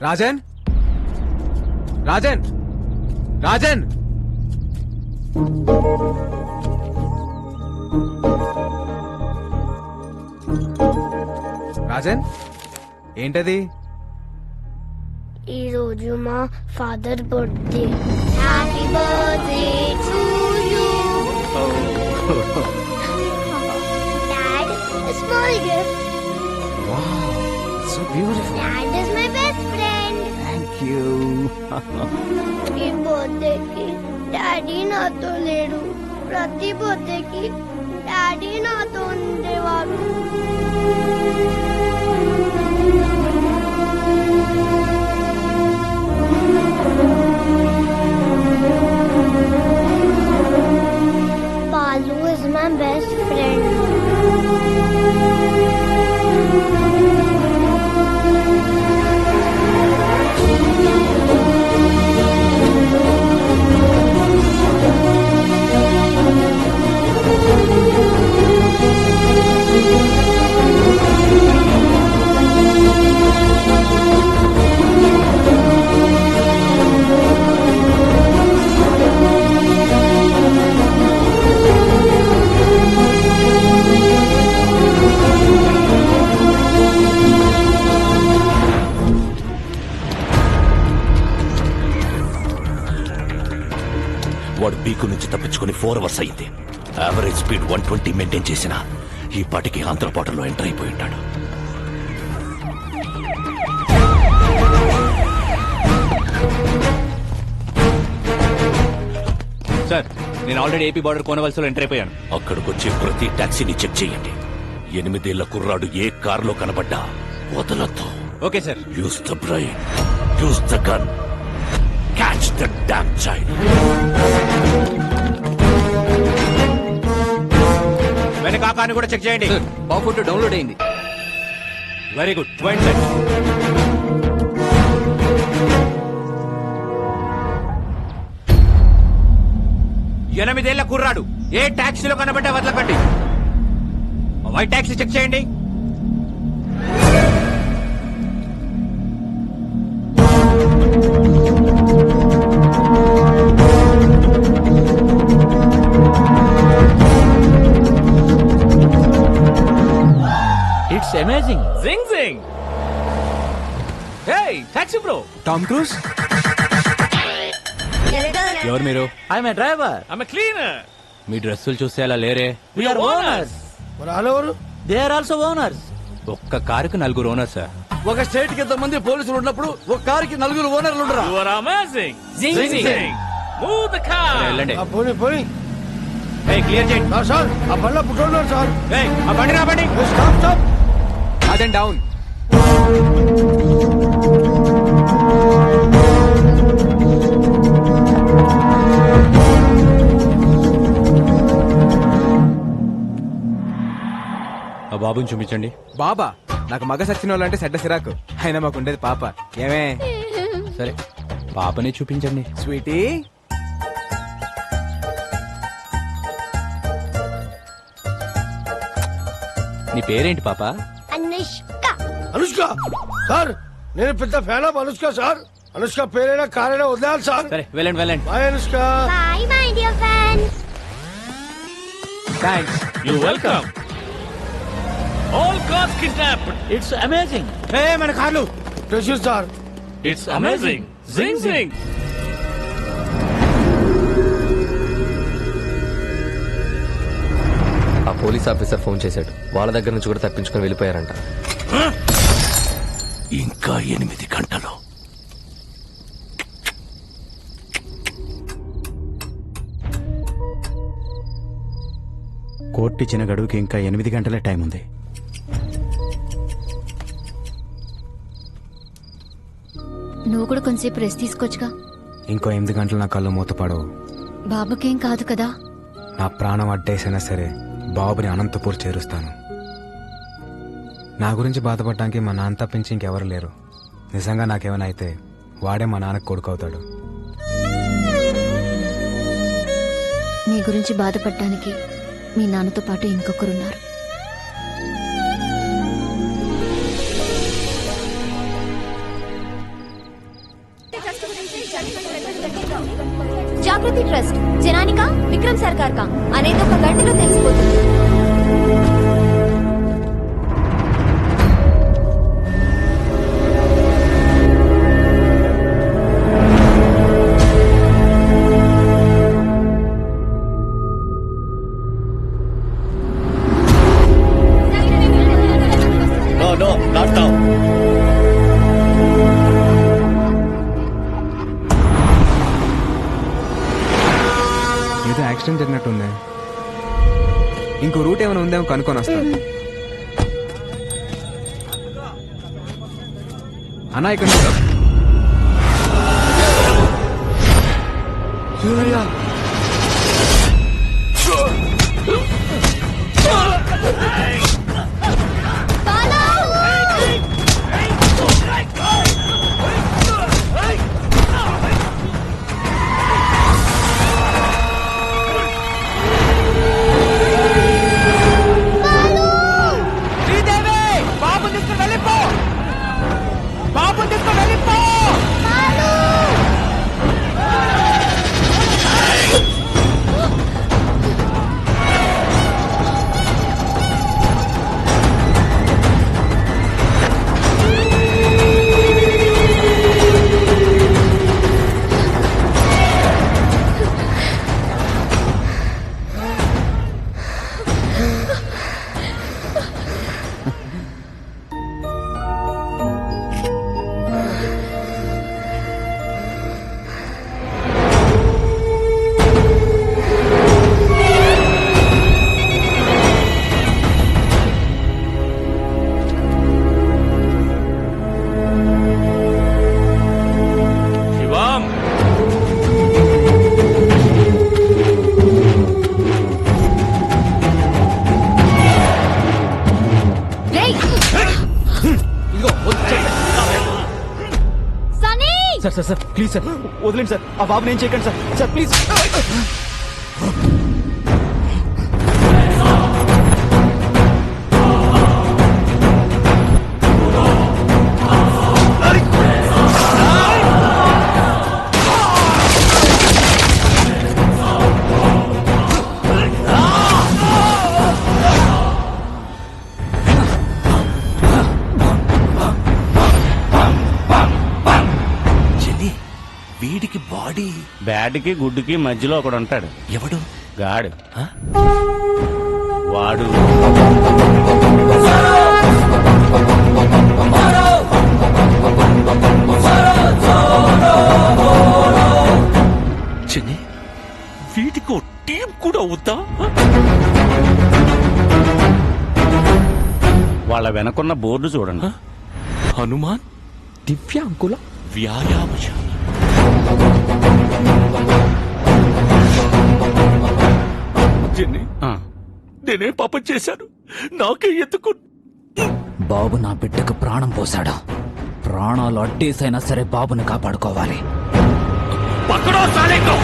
రాజన్ రాజన్ రాజన్ రాజన్ ఏంటది? ఈ రోజు మా father birthday. Happy birthday to you. Dad, small gift. Wow, so beautiful. Dad is my best friend. Thank you. ఈ బర్త్డేకి డాడీ నాతో లేడు. ప్రతి బర్త్డేకి డాడీ నాతో ఉండేవాడు. Balu is my best friend. వాడు బీకు నుంచి తప్పించుకుని 4 అవర్స్ అయింది. యావరేజ్ స్పీడ్ 120 మెయింటైన్ చేసిన ఈ పాటికి ఆంధ్రపాటలో ఎంటర్ అయిపోయి ఉంటాడు. సార్, నేను ఆల్రెడీ ఏపీ బార్డర్ కోనవలసలో ఎంటర్ అయిపోయాను. అక్కడికొచ్చే ప్రతి టాక్సీని చెక్ చేయండి. 8 ఏళ్ల కుర్రాడు ఏ కారులో కనబడ్డా వదలొద్దు. Okay sir. Use the brain, use the gun, catch the damn child. వెనక ఆకాన్ని కూడా చెక్ చేయండి. ఫోటో డౌన్లోడ్ అయింది. Very good. White set. ఎనిమిదేళ్ల కుర్రాడు ఏ టాక్సీలో కనబడ్డా వదలకండి. వైట్ టాక్సీ చెక్ చేయండి. It's amazing. Zing zing. Hey taxi bro. Tom Cruise. ఎవరు మీరు? I'm a driver. I'm a cleaner. మీ డ్రెస్సులు చూస్తే అలా లేరే. We are owners. They are also owners. ఒక్క కారుకి 4 ఓనర్స్. ఒక స్టేట్ కి ఎంతమంది పోలీసులు ఉన్నప్పుడు ఒక కారుకి 4 ఓనర్లు ఉండరా? You are amazing. Zing zing. Move the car. వెళ్ళండి. పోనీ పోనీ హే క్లియర్ చేయండి. సార్ ఆ బండ్లో పుట్టున్నారు సార్. హే ఆ బండి నా బండి. Stop stop. రాజన్ డౌన్. ఆ బాబుని చూపించండి. బాబా, నాకు మగ సచ్చిన వాళ్ళంటే చెడ్డ సిరాకు. అయినా మాకు ఉండేది పాప. ఏమే? సరే పాపని చూపించండి. స్వీటీ. నీ పేరేంటి పాప? అనుష్క. అనుష్క సార్, నేను పెద్ద fan of Anushka sir. Anushka పేరైనా కారైనా వదిలేయాలి సార్. సరే వెళ్ళండి వెళ్ళండి. Bye Anushka. Bye, my dear friends. Thanks. You welcome. All cars kidnapped. It's amazing. Hey మన కార్లు. Pressure sir. It's amazing. Zing zing. ఆ పోలీస్ ఆఫీసర్ ఫోన్ చేశాడు. వాళ్ళ దగ్గర నుంచి కూడా తప్పించుకొని వెళ్ళిపోయారంట. ఇంకా 8 గంటలు. కోర్టు ఇచ్చిన గడువుకి ఇంకా 8 గంటలే టైం ఉంది. నువ్వు కూడా కొంచెంసేపు రెస్ట్ తీసుకోవచ్చుగా. ఇంకో 8 గంటలు నా కళ్ళు మూతపడవు. బాబుకేం కాదు కదా. నా ప్రాణం అడ్డేసైనా సరే బాబుని అనంతపూర్ చేరుస్తాను. నా గురించి బాధపడటానికి మా నాన్న తప్పించి ఇంకెవరు లేరు. నిజంగా నాకేమైనా అయితే వాడే మా నాన్నకు కొడుకు అవుతాడు. నీ గురించి బాధపడటానికి మీ నాన్నతో పాటు ఇంకొకరున్నారు. జాగృతి ట్రస్ట్ జనానికా విక్రమ్ సర్కార్ కా అనేది ఒక గంటలో తెలిసిపోతుంది. No, not now. ఏదో యాక్సిడెంట్ జరిగినట్టుంది. ఇంకో రూట్ ఏమైనా ఉందేమో కనుక్కొని వస్తాను. అన్నా ఇక్కడ సార్ ప్లీజ్ సార్ వదిలేండి సార్. ఆ బాబు నేను చేయకండి సార్. Sir please. వీడికి బాడీ బ్యాడ్కి గుడ్డుకి మధ్యలో ఒకడు ఉంటాడు. ఎవడు? గాడు వాడు. చిన్ని వీటికి ఓ టీం కూడా అవుతా? వాళ్ళ వెనకున్న బోర్డు చూడండి. హనుమాన్ దివ్యాంకుల వ్యాయామశాల. చిన్ని నేనే పాపం చేశాను, నాకే ఎందుకు? బాబు నా బిడ్డకు ప్రాణం పోశాడు. ప్రాణాలు అడ్డేసైనా సరే బాబుని కాపాడుకోవాలి. పక్కడో సాలేకో.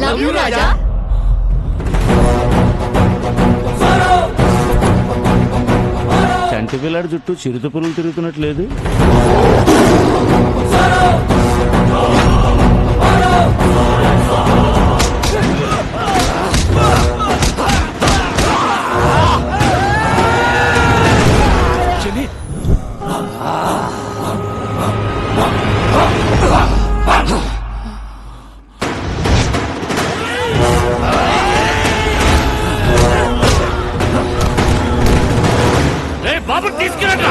లవ్ యూ రాజా. చంటి పిల్లాడి చుట్టూ చిరుత పురుగులు తిరుగుతున్నట్లేదు. బాబు తీసుకురా.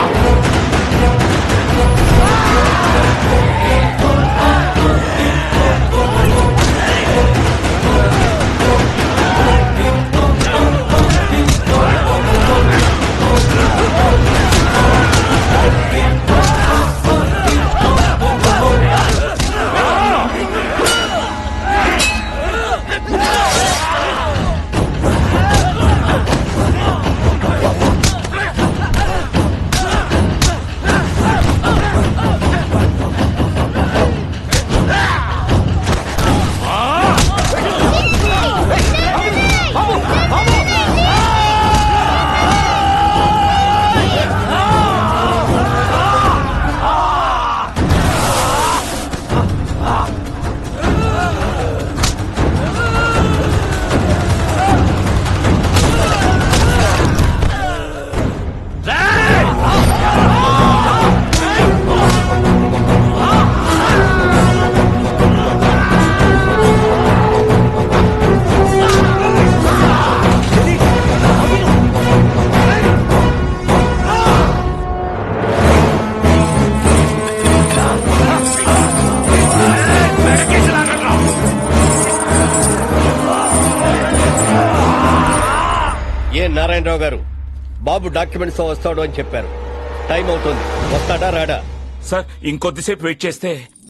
నారాయణరావు గారు బాబు డాక్యుమెంట్స్ తో వస్తాడు అని చెప్పారు. టైం అవుతుంది, వస్తాడా రాడా? సార్ ఇంకొద్దిసేపు వెయిట్ చేస్తే